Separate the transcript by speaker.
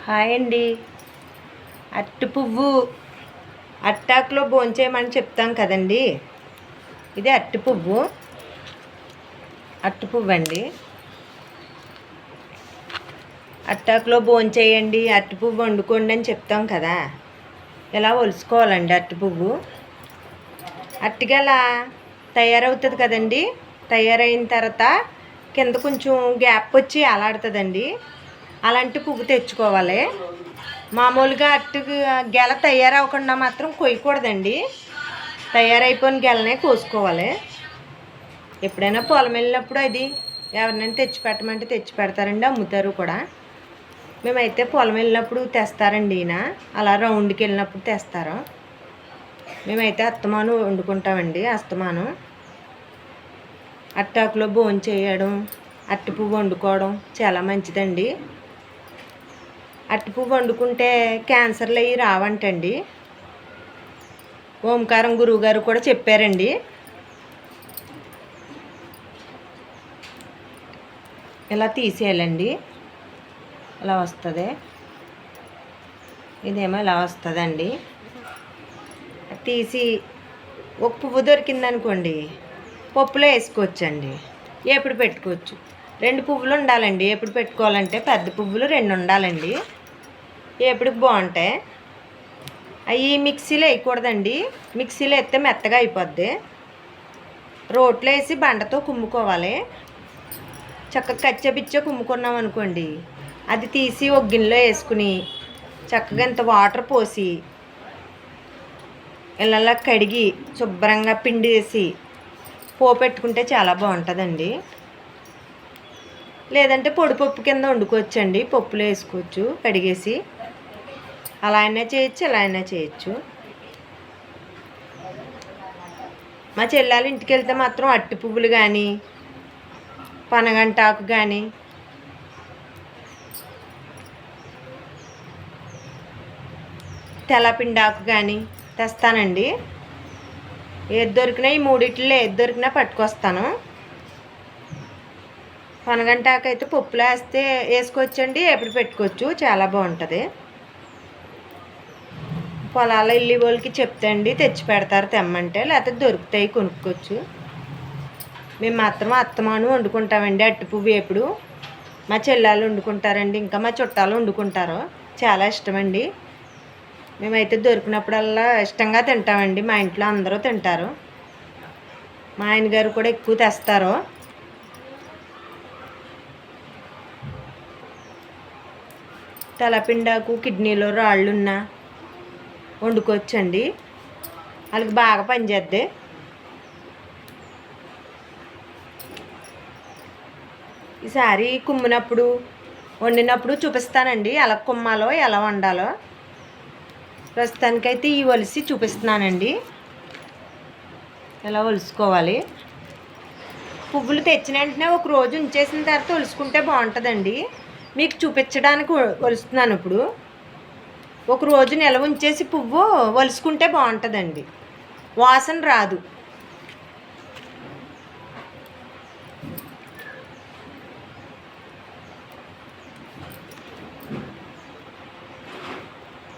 Speaker 1: Hi అండి. అట్టు పువ్వు అట్టాకులో భోంచేయమని చెప్తాం కదండి. ఇది అట్టు పువ్వు అండి. అట్టాకులో భోంచేయండి, అట్టు పువ్వు వండుకోండి అని చెప్తాం కదా. ఇలా ఒలుసుకోవాలండి అట్టు పువ్వు. అట్టిగా అలా తయారవుతుంది కదండి. తయారైన తర్వాత కింద కొంచెం గ్యాప్ వచ్చి అలాడుతుందండి. అలాంటి పువ్వు తెచ్చుకోవాలి. మామూలుగా అట్టుకు గెల తయారవకుండా మాత్రం కొయ్యకూడదండి. తయారైపోయిన గెలనే కోసుకోవాలి. ఎప్పుడైనా పొలం వెళ్ళినప్పుడు అది ఎవరినైనా తెచ్చి పెట్టమంటే తెచ్చి పెడతారండి, అమ్ముతారు కూడా. మేమైతే పొలం వెళ్ళినప్పుడు తెస్తారండి. ఈయన అలా రౌండ్కి వెళ్ళినప్పుడు తెస్తారు. మేమైతే అస్తమానం వండుకుంటామండి. అస్తమానం అట్టాకులో భోంచేయడం, అట్టి పువ్వు వండుకోవడం చాలా మంచిదండి. అట్టి పువ్వు వండుకుంటే క్యాన్సర్లు అవి రావంటండి. ఓంకారం గురువుగారు కూడా చెప్పారండి. ఇలా తీసేయాలండి. ఇలా వస్తుంది. ఇదేమో ఇలా వస్తుందండి. తీసి ఒక పువ్వు దొరికిందనుకోండి, పప్పులో వేసుకోవచ్చండి. ఎప్పుడు పెట్టుకోవచ్చు. 2 పువ్వులు ఉండాలండి. ఎప్పుడు పెట్టుకోవాలంటే పెద్ద పువ్వులు 2 ఉండాలండి. ఎప్పుడుకి బాగుంటాయి. అవి మిక్సీలో వేయకూడదండి. మిక్సీలో వేస్తే మెత్తగా అయిపోద్ది. రోట్లో వేసి బండతో కుమ్ముకోవాలి. చక్కగా కచ్చపిచ్చ కుమ్ముకున్నాం అనుకోండి, అది తీసి ఒక గిన్నెలో వేసుకుని చక్కగా ఇంత వాటర్ పోసి ఇలా కడిగి శుభ్రంగా పిండి వేసి పోపెట్టుకుంటే చాలా బాగుంటుందండి. లేదంటే పొడిపప్పు కింద వండుకోవచ్చండి. పప్పులో వేసుకోవచ్చు కడిగేసి. అలా అయినా చేయొచ్చు, ఇలా అయినా చేయొచ్చు. మా చెల్లెలు ఇంటికి వెళ్తే మాత్రం అట్టి పువ్వులు కానీ, పనగంటాకు కానీ, తెల్లపిండాకు కానీ తెస్తానండి. ఏది దొరికినా ఈ 3 ఏది దొరికినా పట్టుకొస్తాను. పనగంటాకు అయితే పప్పులో వేసుకోవచ్చండి. ఎప్పుడు పెట్టుకోవచ్చు, చాలా బాగుంటుంది. పొలాల ఇల్లు వాళ్ళకి చెప్తే అండి తెచ్చి పెడతారు తెమ్మంటే, లేకపోతే దొరుకుతాయి కొనుక్కోవచ్చు. మేము మాత్రం అత్తమాను వండుకుంటామండి అట్టి పువ్వు. ఎప్పుడు మా చెల్లెళ్ళు వండుకుంటారండి, ఇంకా మా చుట్టాలు వండుకుంటారు. చాలా ఇష్టమండి. మేమైతే దొరికినప్పుడల్లా ఇష్టంగా తింటామండి. మా ఇంట్లో అందరూ తింటారు. మా ఆయన గారు కూడా ఎక్కువ తెస్తారు. తలపిండాకు కిడ్నీలో రాళ్ళున్నా వండుకోవచ్చండి. వాళ్ళకి బాగా పనిచేద్ది. ఈసారి కుమ్మినప్పుడు వండినప్పుడు చూపిస్తానండి ఎలా కుమ్మాలో, ఎలా వండాలో. ప్రస్తుతానికైతే ఈ ఒలిసి చూపిస్తున్నానండి. ఎలా ఒలుసుకోవాలి. పువ్వులు తెచ్చిన వెంటనే ఒక రోజు ఉంచేసిన తర్వాత ఒలుసుకుంటే బాగుంటుందండి. మీకు చూపించడానికి ఒలుస్తున్నాను. ఇప్పుడు ఒక రోజు నిల్వ ఉంచేసి పువ్వు ఒలుసుకుంటే బాగుంటుందండి. వాసన రాదు.